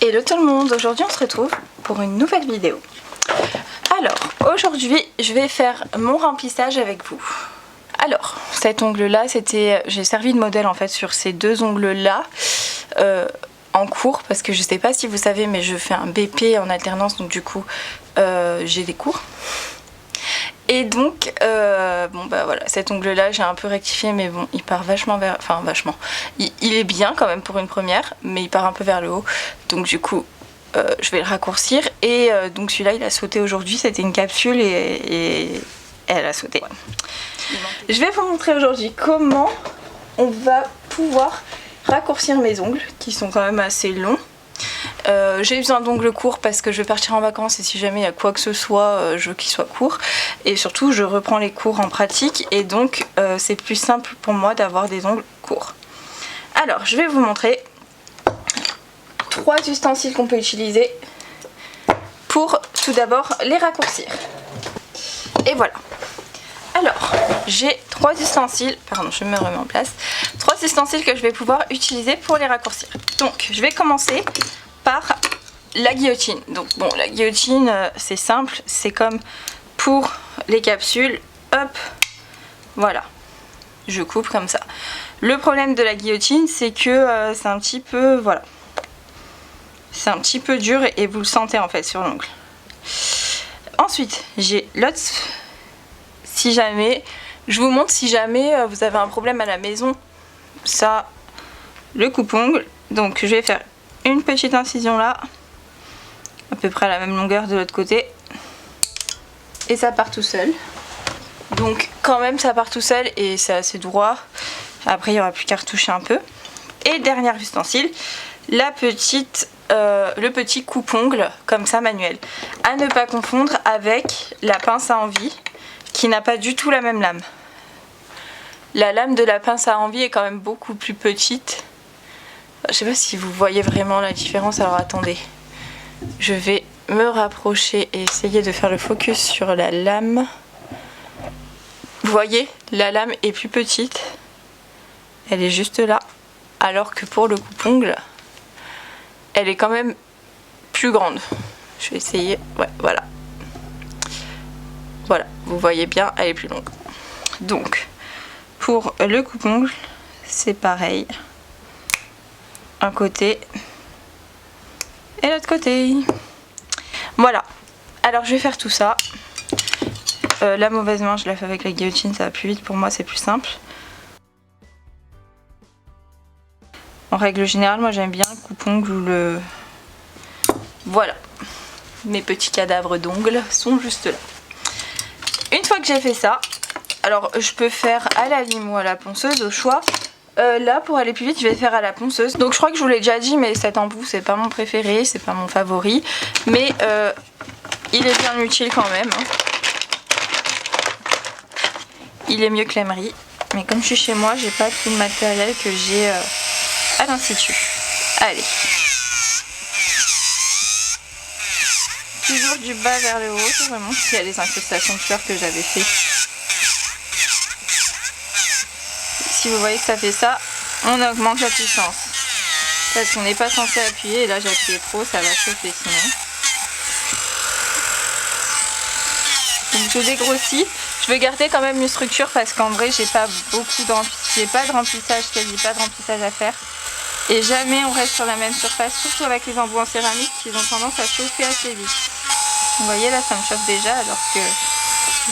Hello tout le monde, aujourd'hui on se retrouve pour une nouvelle vidéo. Alors, aujourd'hui je vais faire mon remplissage avec vous. Alors, cet ongle là, j'ai servi de modèle en fait sur ces deux ongles là en cours, parce que je sais pas si vous savez mais je fais un BP en alternance, donc du coup j'ai des cours. Et donc, bon bah voilà, cet ongle là j'ai un peu rectifié, mais bon, il part vachement vers... Enfin vachement, il est bien quand même pour une première, mais il part un peu vers le haut. Donc du coup, je vais le raccourcir. Et donc celui-là il a sauté aujourd'hui, c'était une capsule et elle a sauté. Je vais vous montrer aujourd'hui comment on va pouvoir raccourcir mes ongles, qui sont quand même assez longs. J'ai besoin d'ongles courts parce que je vais partir en vacances et si jamais il y a quoi que ce soit, je veux qu'ils soient courts. Et surtout, je reprends les cours en pratique et donc c'est plus simple pour moi d'avoir des ongles courts. Alors, je vais vous montrer 3 ustensiles qu'on peut utiliser pour tout d'abord les raccourcir. Et voilà. Alors, j'ai 3 ustensiles, pardon, je me remets en place, 3 ustensiles que je vais pouvoir utiliser pour les raccourcir. Donc, je vais commencer par la guillotine. Donc bon, la guillotine c'est simple, c'est comme pour les capsules, hop, voilà, je coupe comme ça. Le problème de la guillotine c'est que c'est un petit peu, voilà, c'est un petit peu dur et vous le sentez en fait sur l'ongle. Ensuite j'ai l'autre, si jamais, je vous montre si jamais vous avez un problème à la maison, ça, le coupe-ongle. Donc je vais faire une petite incision là, à peu près à la même longueur de l'autre côté, et ça part tout seul. Donc quand même ça part tout seul et c'est assez droit, après il n'y aura plus qu'à retoucher un peu. Et dernier ustensile, le petit coupe-ongle comme ça manuel, à ne pas confondre avec la pince à envie qui n'a pas du tout la même lame. La lame de la pince à envie est quand même beaucoup plus petite. Je sais pas si vous voyez vraiment la différence, alors attendez. Je vais me rapprocher et essayer de faire le focus sur la lame. Vous voyez, la lame est plus petite. Elle est juste là. Alors que pour le coupe-ongle, elle est quand même plus grande. Je vais essayer, ouais, voilà. Voilà, vous voyez bien, elle est plus longue. Donc, pour le coupe-ongle, c'est pareil. Un côté et l'autre côté. Voilà, alors je vais faire tout ça. La mauvaise main je la fais avec la guillotine, ça va plus vite pour moi, c'est plus simple. En règle générale moi j'aime bien le coupe-ongle ou le... Voilà, mes petits cadavres d'ongles sont juste là. Une fois que j'ai fait ça, alors je peux faire à la lime ou à la ponceuse au choix. Là pour aller plus vite je vais faire à la ponceuse. Donc je crois que je vous l'ai déjà dit, mais cet embout c'est pas mon préféré, c'est pas mon favori, mais il est bien utile quand même. Il est mieux que l'emery, mais comme je suis chez moi j'ai pas tout le matériel que j'ai à l'institut. Allez, toujours du bas vers le haut, c'est vraiment s'il y a les incrustations de fleurs que j'avais fait. Si vous voyez que ça fait ça, on augmente la puissance. Parce qu'on n'est pas censé appuyer, et là j'ai appuyé trop, ça va chauffer sinon. Donc je dégrossis. Je veux garder quand même une structure parce qu'en vrai j'ai pas de remplissage, quasi pas de remplissage à faire. Et jamais on reste sur la même surface, surtout avec les embouts en céramique qui ont tendance à chauffer assez vite. Vous voyez là ça me chauffe déjà alors que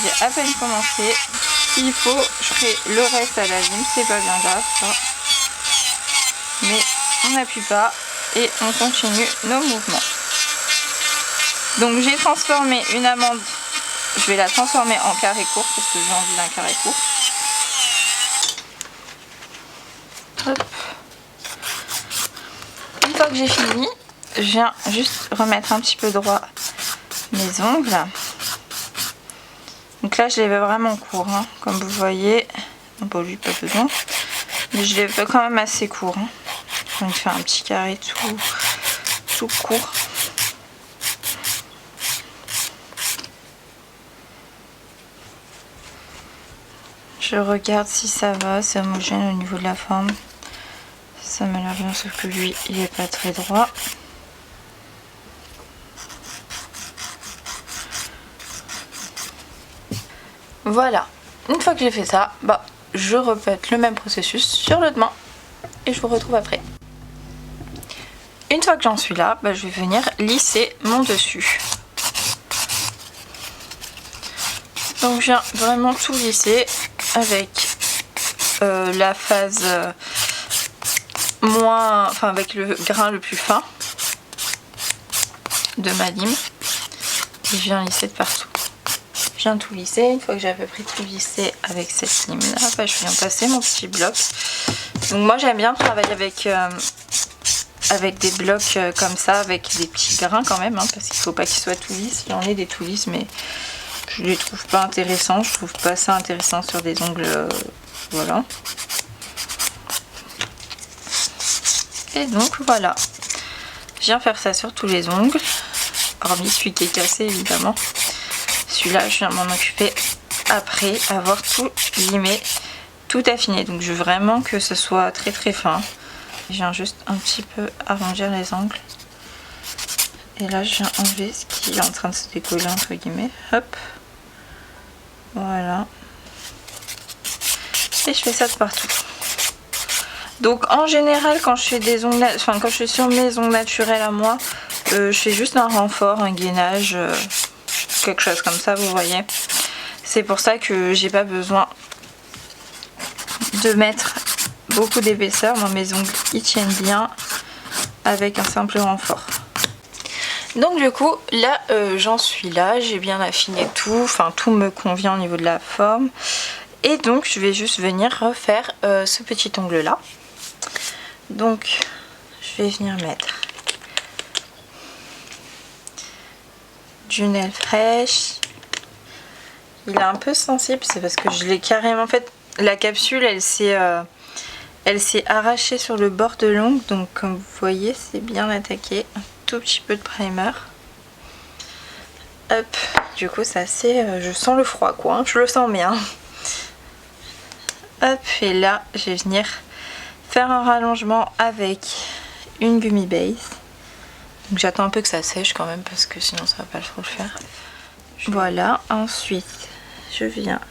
j'ai à peine commencé. S'il faut, je ferai le reste à la lime, c'est pas bien grave ça. Mais on n'appuie pas et on continue nos mouvements. Donc j'ai transformé une amande, je vais la transformer en carré court parce que j'ai envie d'un carré court. Hop. Une fois que j'ai fini, je viens juste remettre un petit peu droit mes ongles. Donc là je les veux vraiment courts, hein, comme vous voyez. Bon lui pas besoin, mais je les veux quand même assez courts. Hein. Je vais faire un petit carré tout court. Je regarde si ça va, c'est homogène au niveau de la forme. Ça m'a l'air bien, sauf que lui il est pas très droit. Voilà, une fois que j'ai fait ça, bah, je répète le même processus sur l'autre main et je vous retrouve après. Une fois que j'en suis là, bah, je vais venir lisser mon dessus. Donc je viens vraiment tout lisser avec la phase avec le grain le plus fin de ma lime. Et je viens lisser de partout. Je viens tout lisser. Une fois que j'ai à peu près tout lissé avec cette lime là, bah, je viens passer mon petit bloc. Donc moi j'aime bien travailler avec des blocs comme ça, avec des petits grains quand même, hein, parce qu'il ne faut pas qu'ils soient tout lisses. J'en ai des tout lisses, mais je les trouve pas intéressants. Je trouve pas ça intéressant sur des ongles, voilà. Et donc voilà, je viens faire ça sur tous les ongles, hormis celui qui est cassé évidemment. Celui-là, je viens m'en occuper après avoir tout limé, tout affiné. Donc je veux vraiment que ce soit très très fin. Je viens juste un petit peu arrondir les angles. Et là, je viens enlever ce qui est en train de se décoller entre guillemets. Hop, voilà. Et je fais ça de partout. Donc en général, quand je fais des ongles, quand je suis sur mes ongles naturels à moi, je fais juste un renfort, un gainage, quelque chose comme ça, vous voyez. C'est pour ça que j'ai pas besoin de mettre beaucoup d'épaisseur. Moi, mes ongles ils tiennent bien avec un simple renfort. Donc du coup là j'en suis là, j'ai bien affiné tout, enfin tout me convient au niveau de la forme. Et donc je vais juste venir refaire ce petit ongle là. Donc je vais venir mettre du Nail Fresh. Il est un peu sensible, c'est parce que je l'ai carrément fait. La capsule elle s'est arrachée sur le bord de l'ongle, donc comme vous voyez c'est bien attaqué. Un tout petit peu de primer. Hop, du coup ça c'est, je sens le froid quoi, hein, je le sens bien. Hop, et là je vais venir faire un rallongement avec une gummy base. Donc j'attends un peu que ça sèche quand même parce que sinon ça va pas trop le faire. Voilà, ensuite je viens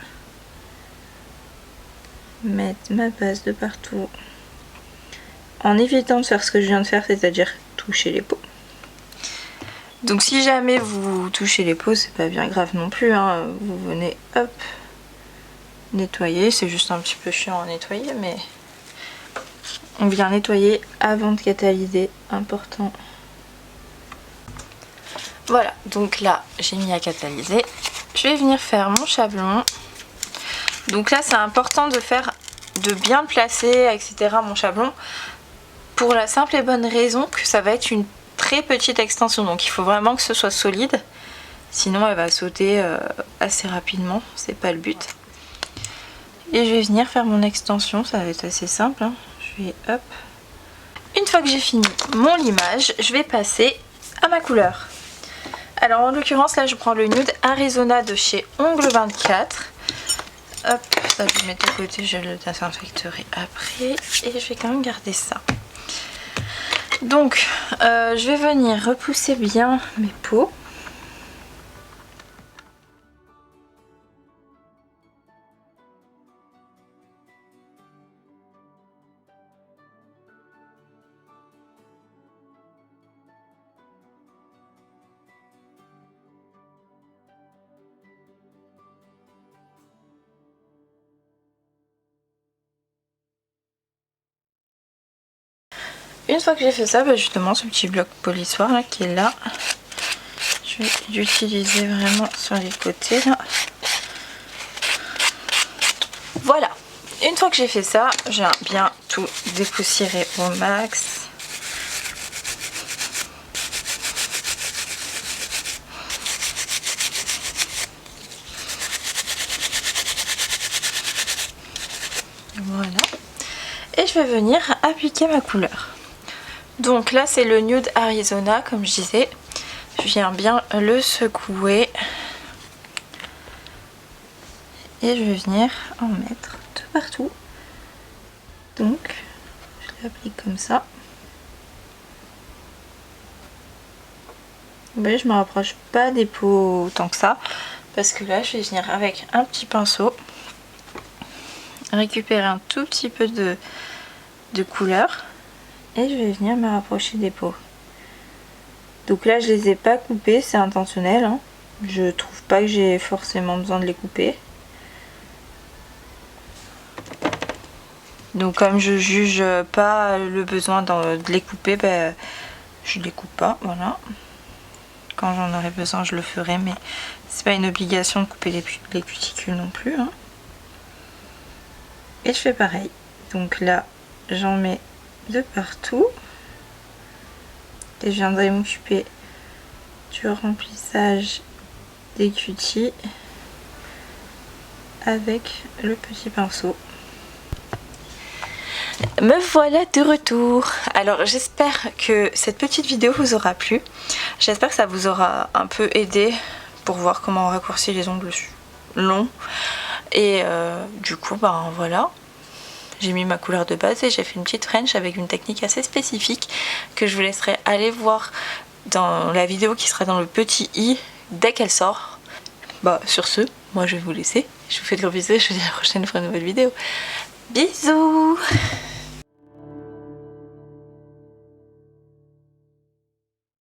mettre ma base de partout en évitant de faire ce que je viens de faire, c'est-à-dire toucher les peaux. Donc si jamais vous touchez les peaux, c'est pas bien grave non plus, hein. Vous venez hop nettoyer, c'est juste un petit peu chiant à nettoyer, mais on vient nettoyer avant de catalyser, important. Voilà, donc là j'ai mis à catalyser. Je vais venir faire mon chablon. Donc là c'est important de bien le placer, etc. mon chablon, pour la simple et bonne raison que ça va être une très petite extension. Donc il faut vraiment que ce soit solide, sinon elle va sauter assez rapidement, c'est pas le but. Et je vais venir faire mon extension, ça va être assez simple, hein. Je vais hop. Une fois que j'ai fini mon limage, je vais passer à ma couleur. Alors en l'occurrence là je prends le Nude Arizona de chez Ongle 24. Hop, ça je vais le mettre de côté, je le désinfecterai après. Et je vais quand même garder ça. Donc je vais venir repousser bien mes peaux. Une fois que j'ai fait ça, bah justement ce petit bloc polissoir là qui est là, je vais l'utiliser vraiment sur les côtés là. Voilà, une fois que j'ai fait ça, j'ai bien tout dépoussiéré au max. Voilà, et je vais venir appliquer ma couleur. Donc là c'est le Nude Arizona comme je disais, je viens bien le secouer et je vais venir en mettre tout partout. Donc je l'applique comme ça. Vous voyez, je me rapproche pas des peaux autant que ça parce que là je vais venir avec un petit pinceau récupérer un tout petit peu de couleur et je vais venir me rapprocher des peaux. Donc là je les ai pas coupés, c'est intentionnel, hein. Je trouve pas que j'ai forcément besoin de les couper. Donc comme je juge pas le besoin de les couper, ben, je les coupe pas, voilà. Quand j'en aurai besoin je le ferai, mais c'est pas une obligation de couper les cuticules non plus, hein. Et je fais pareil. Donc là j'en mets de partout. Et je viendrai m'occuper du remplissage des cutis avec le petit pinceau. Me voilà de retour. Alors j'espère que cette petite vidéo vous aura plu. J'espère que ça vous aura un peu aidé pour voir comment on raccourcit les ongles longs. Et du coup ben voilà. J'ai mis ma couleur de base et j'ai fait une petite French avec une technique assez spécifique que je vous laisserai aller voir dans la vidéo qui sera dans le petit i dès qu'elle sort. Bah sur ce, moi je vais vous laisser. Je vous fais de gros bisous et je vous dis à la prochaine pour une nouvelle vidéo. Bisous!